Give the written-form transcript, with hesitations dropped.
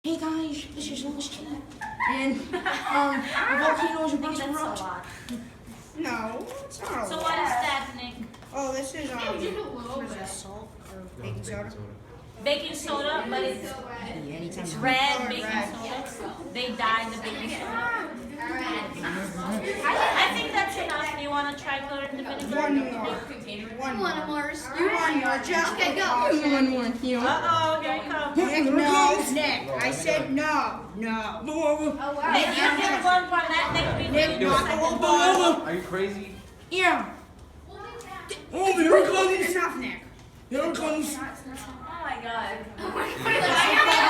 Hey guys, this is Lewis T. And the volcano is about to erupt. No, it's not a So lot. what is that, Nick? Oh, this is what is that, salt or baking soda? Baking soda, but it's red baking soda. They dyed the baking soda. I think that's enough. You want to try chlorine the vinegar? One more. You want more, Joe? Okay, go. One more, you know. Uh-oh, here it comes. Nick, no. Nick, I said no. No. Nick, you get one for that. Nick, Nick, not the whole bottle. Are you crazy? Yeah. Oh, here it comes. Enough, Nick. Here it comes. Oh my god. Oh my God.